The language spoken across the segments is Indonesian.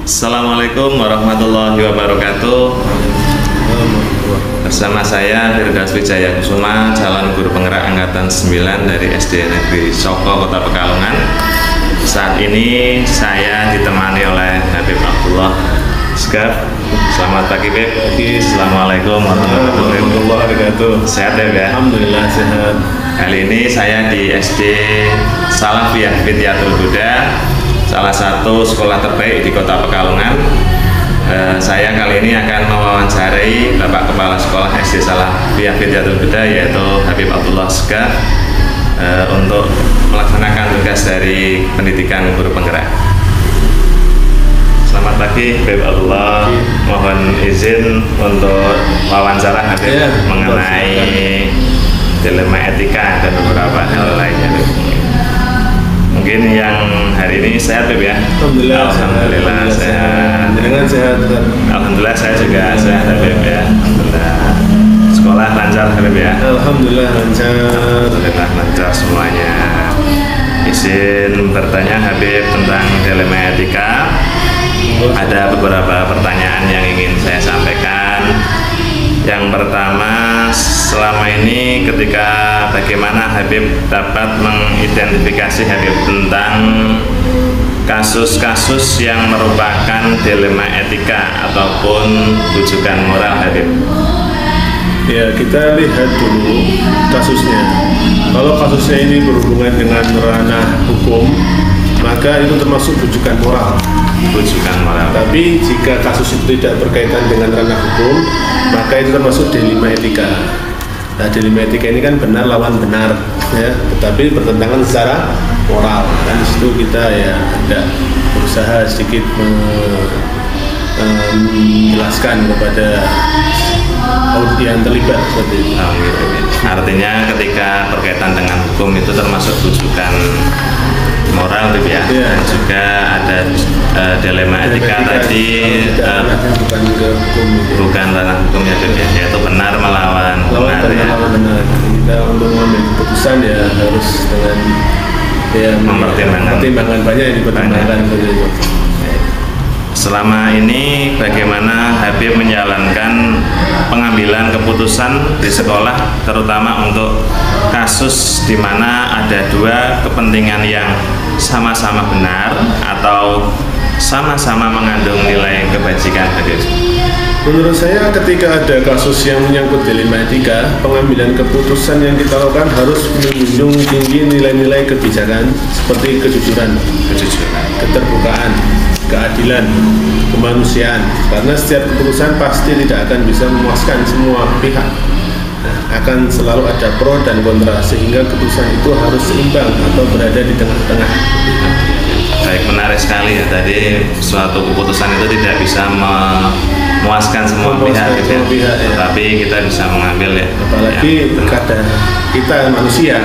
Assalamualaikum warahmatullahi wabarakatuh. Bersama saya Firdaus Wijaya Kusuma, calon guru penggerak angkatan 9 dari SD Negeri Soko, Kota Pekalongan. Saat ini saya ditemani oleh Habib Abdullah Asgar. Selamat pagi, Beb. Assalamualaikum warahmatullahi wabarakatuh. Sehat ya? Alhamdulillah sehat. Kali ini saya di SD Salafiyah Fityatul Huda, salah satu sekolah terbaik di Kota Pekalongan. Saya kali ini akan mewawancarai Bapak Kepala Sekolah SD Salafiyah Fityatul Huda, yaitu Habib Abdullah Asgar, untuk melaksanakan tugas dari pendidikan guru penggerak. Selamat pagi, Habib Abdullah. Mohon izin untuk wawancara Habib mengenai dilema etika dan beberapa hal lainnya. Mungkin yang hari ini sehat, Beb, ya? Alhamdulillah sehat. Dengan sehat. Alhamdulillah saya juga sehat, Beb, ya. Alhamdulillah. Sekolah lancar, Beb, ya? Alhamdulillah lancar. Alhamdulillah lancar semuanya. Izin bertanya Habib tentang dilema etika. Ada beberapa pertanyaan yang ingin saya sampaikan. Yang pertama, selama ini ketika bagaimana Habib dapat mengidentifikasi Habib tentang kasus-kasus yang merupakan dilema etika ataupun rujukan moral, Habib? Ya, kita lihat dulu kasusnya. Kalau kasusnya ini berhubungan dengan ranah hukum, maka itu termasuk rujukan moral. Rujukan moral. Tapi jika kasus itu tidak berkaitan dengan ranah hukum, maka itu termasuk dilema etika. Nah, dilema etika ini kan benar lawan benar, ya, tetapi bertentangan secara moral. Dan di situ kita ya ada berusaha sedikit menjelaskan kepada yang terlibat seperti itu. Oh, gitu. Artinya ketika berkaitan dengan hukum itu termasuk rujukan moral, gitu ya. Dan juga ada dilema etika tadi bukan ranah hukumnya, gitu ya, yaitu benar melawan benar, ya. Kita untuk mengambil keputusan ya harus dengan ya pertimbangan banyak yang dipertimbangkan. Selama ini bagaimana Habib menjalankan pengambilan keputusan di sekolah, terutama untuk kasus di mana ada dua kepentingan yang sama-sama benar atau sama-sama mengandung nilai kebajikan, Habib? Menurut saya ketika ada kasus yang menyangkut dilema etika, pengambilan keputusan yang kita lakukan harus menjunjung tinggi nilai-nilai kebijakan seperti kejujuran, keterbukaan, keadilan, kemanusiaan. Karena setiap keputusan pasti tidak akan bisa memuaskan semua pihak. Akan selalu ada pro dan kontra, sehingga keputusan itu harus seimbang atau berada di tengah-tengah. Baik, menarik sekali ya. Tadi suatu keputusan itu tidak bisa memuaskan semua pihak, ya. Tapi kita bisa mengambil, ya. Apalagi kadang kita manusia,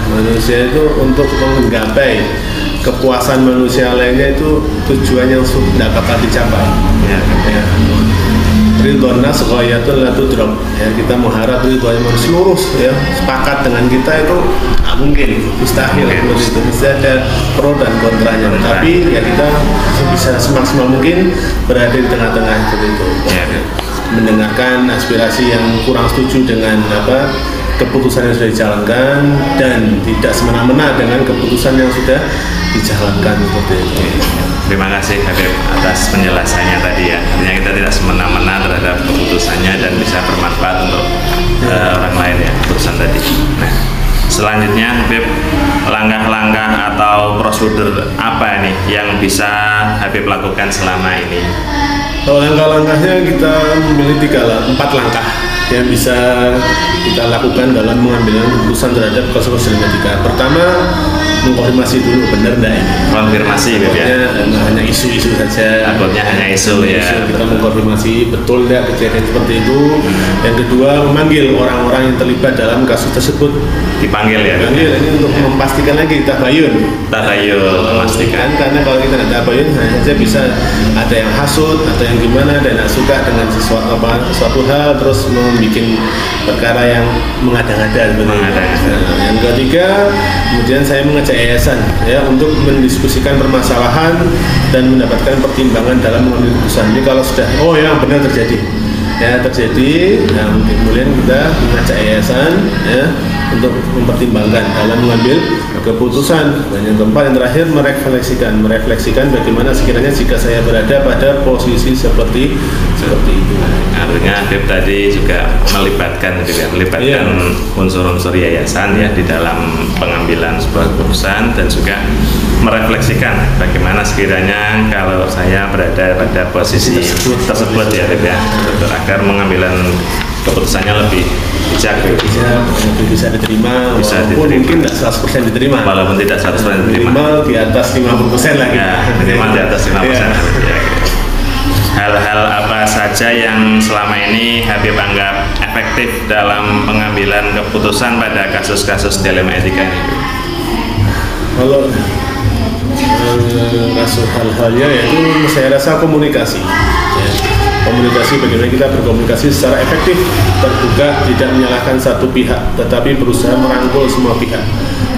manusia itu untuk menggapai kepuasan manusia lainnya itu tujuan yang tidak bakal dicapai. Ridhon nas ghayatun la tudrak. Ya, kita mengharap ridhonya manusia seluruh ya sepakat dengan kita itu nggak mungkin, mustahil. Itu mesti ada pro dan kontranya. Tapi ya kita bisa semaksimal mungkin berada di tengah-tengah seperti itu. Mendengarkan aspirasi yang kurang setuju dengan keputusan yang sudah dijalankan dan tidak semena-mena dengan keputusan yang sudah dijalankan seperti itu. Terima kasih Habib atas penjelasannya tadi, ya. Artinya kita tidak semena-mena terhadap keputusannya dan bisa bermanfaat untuk orang lain, ya, keputusan tadi. Nah, selanjutnya Habib, langkah-langkah atau prosedur apa nih yang bisa Habib lakukan selama ini? Langkah-langkahnya kita memilih 4 langkah yang bisa kita lakukan dalam mengambil keputusan terhadap kasus dilema etika. Pertama, mengkonfirmasi dulu benar enggak ini. Konfirmasi, ya. Hanya isu-isu saja. Takutnya hanya isu, ya. Kita mengkonfirmasi betul enggak kejadian seperti itu. Yang kedua, memanggil orang-orang yang terlibat dalam kasus tersebut. Dipanggil, ya. Dipanggil ini untuk memastikan lagi tabayun. Memastikan. Karena kalau kita tidak tabayun hanya saja bisa ada yang hasut atau yang gimana dan tidak suka dengan sesuatu hal terus membuat perkara yang mengada-ngada. Yang ketiga, kemudian saya mengajak mengajak yayasan ya untuk mendiskusikan permasalahan dan mendapatkan pertimbangan dalam mengambil keputusan. Ini kalau sudah yang benar terjadi nah kemudian kita mengajak yayasan ya untuk mempertimbangkan dalam mengambil keputusan. Dan yang keempat, yang terakhir, merefleksikan bagaimana sekiranya jika saya berada pada posisi seperti itu. Artinya Habib tadi juga melibatkan unsur-unsur yayasan ya di dalam pengambilan sebuah keputusan, dan juga merefleksikan bagaimana sekiranya kalau saya berada pada posisi tersebut ya Habib ya, agar mengambilan keputusannya lebih bijak, bisa diterima, mungkin tidak 100% diterima, walaupun tidak 100% diterima, minimal di atas 50% lagi ya, minimal di atas 50%. Ya. Hal-hal apa saja yang selama ini Habib anggap efektif dalam pengambilan keputusan pada kasus-kasus dilema etika ini? Kalau hal-halnya yaitu saya rasa komunikasi ya. Komunikasi, bagaimana kita berkomunikasi secara efektif, terbuka, tidak menyalahkan satu pihak, tetapi berusaha merangkul semua pihak.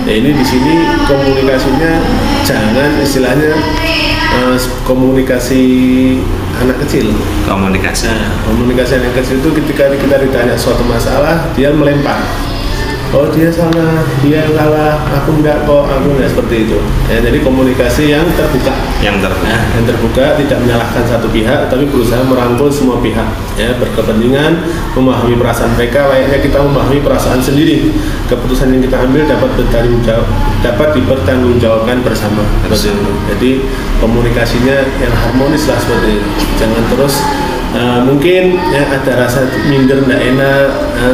Nah, ini di sini komunikasinya jangan istilahnya komunikasi anak kecil. Komunikasi anak kecil itu ketika kita ditanya suatu masalah, dia melempar. Oh dia salah, dia salah, aku enggak kok, aku enggak, seperti itu ya. Jadi komunikasi yang terbuka, tidak menyalahkan satu pihak, tapi berusaha merangkul semua pihak ya, berkepentingan, memahami perasaan mereka layaknya kita memahami perasaan sendiri. Keputusan yang kita ambil dapat dipertanggungjawabkan bersama. Jadi komunikasinya yang harmonis lah, seperti itu. Jangan terus mungkin ya ada rasa minder, tidak enak,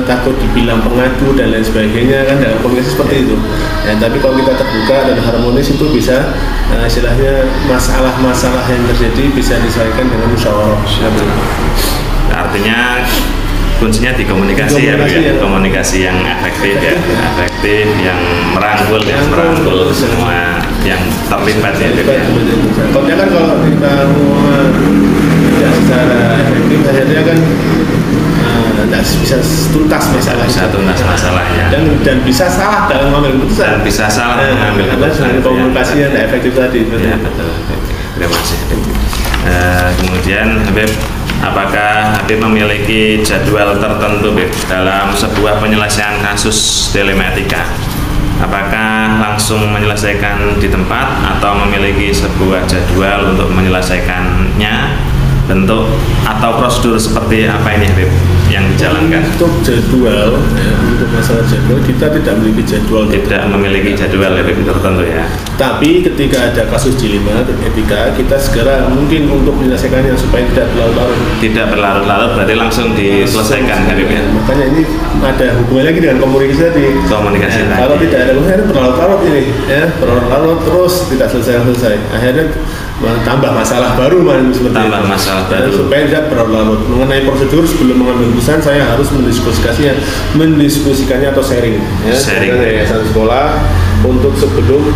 takut dibilang pengadu dan lain sebagainya kan, dalam komunikasi seperti itu ya. Tapi kalau kita terbuka dan harmonis, itu bisa istilahnya masalah-masalah yang terjadi bisa diselesaikan dengan musyawarah. Artinya kuncinya di komunikasi ya, komunikasi yang efektif ya, yang merangkul semua yang terlibat ya. Kalau kan kalau kita tidak secara efektif, akhirnya kan tidak bisa tuntas masalahnya dan bisa salah dalam mengambil keputusan, mengambil keputusan. Komunikasi yang tidak efektif tadi. Ya, betul. Terima kasih. Kemudian Habib, apakah Habib memiliki jadwal tertentu Habib dalam sebuah penyelesaian kasus dilema etika? Apakah langsung menyelesaikan di tempat atau memiliki sebuah jadwal untuk menyelesaikannya? Bentuk atau prosedur seperti apa ini Habib yang dijalankan? Untuk jadwal ya, untuk masalah jadwal kita tidak memiliki jadwal. Tidak memiliki jadwal Habib tertentu ya. Tapi ketika ada kasus dilema etika, kita segera mungkin untuk menyelesaikannya supaya tidak berlarut-larut. Tidak berlarut-larut berarti langsung diselesaikan Habib ya. Makanya ini ada hubungannya lagi dengan komunikasi tadi. Kalau tidak ada komunikasi, berlarut-larut ini ya, berlarut-larut terus tidak selesai. Akhirnya tambah masalah baru supaya tidak berlarut. Mengenai prosedur sebelum mengambil keputusan, saya harus mendiskusikannya atau sharing ya, dengan yayasan sekolah untuk sebelum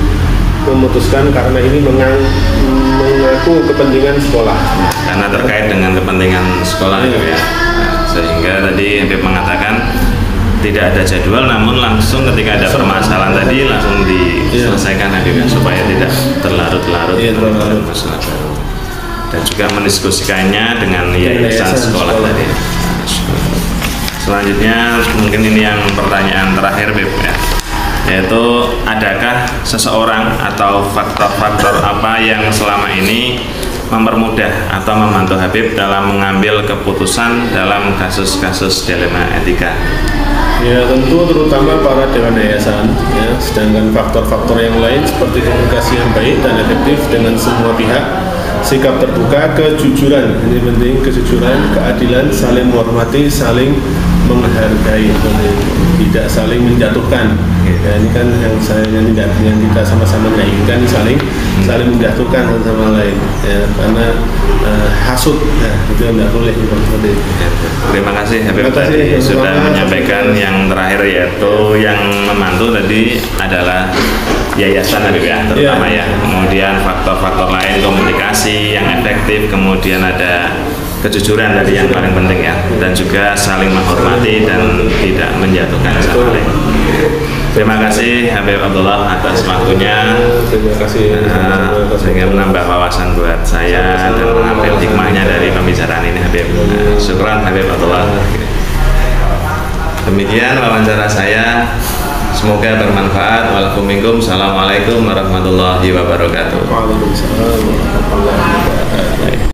memutuskan, karena ini mengaku kepentingan sekolah. Karena terkait dengan kepentingan sekolah ya. Sehingga tadi Habib mengatakan tidak ada jadwal, namun langsung ketika ada permasalahan tadi langsung diselesaikan Habib supaya tidak terlarut-larut masalah baru, dan juga mendiskusikannya dengan yayasan sekolah tadi. Selanjutnya mungkin ini yang pertanyaan terakhir Habib ya, yaitu adakah seseorang atau faktor-faktor apa yang selama ini mempermudah atau membantu Habib dalam mengambil keputusan dalam kasus-kasus dilema etika? Ya tentu terutama para dewan yayasan ya, sedangkan faktor-faktor yang lain seperti komunikasi yang baik dan efektif dengan semua pihak, sikap terbuka, kejujuran, ini penting, kejujuran, keadilan, saling menghormati, saling menghargai, tidak saling menjatuhkan ya, ini kan yang kita sama-sama inginkan, saling menjatuhkan sama lain ya, karena hasut ya, itu yang tidak boleh seperti itu. Terima kasih Habib tadi sudah menyampaikan yang terakhir, yaitu yang membantu tadi adalah yayasan Habib ya, terutama ya. Kemudian faktor-faktor lain, komunikasi yang efektif, kemudian ada kejujuran dari yang paling penting ya, dan juga saling menghormati dan tidak menjatuhkan sama lain. Terima kasih Habib Abdullah atas waktunya. Terima kasih. Sehingga menambah wawasan buat saya dan mengambil hikmahnya dari pembicaraan ini Habib. Syukran Habib Abdullah. Demikian wawancara saya. Semoga bermanfaat. Waalaikumsalam. Assalamualaikum warahmatullahi wabarakatuh. Waalaikumsalam warahmatullahi wabarakatuh.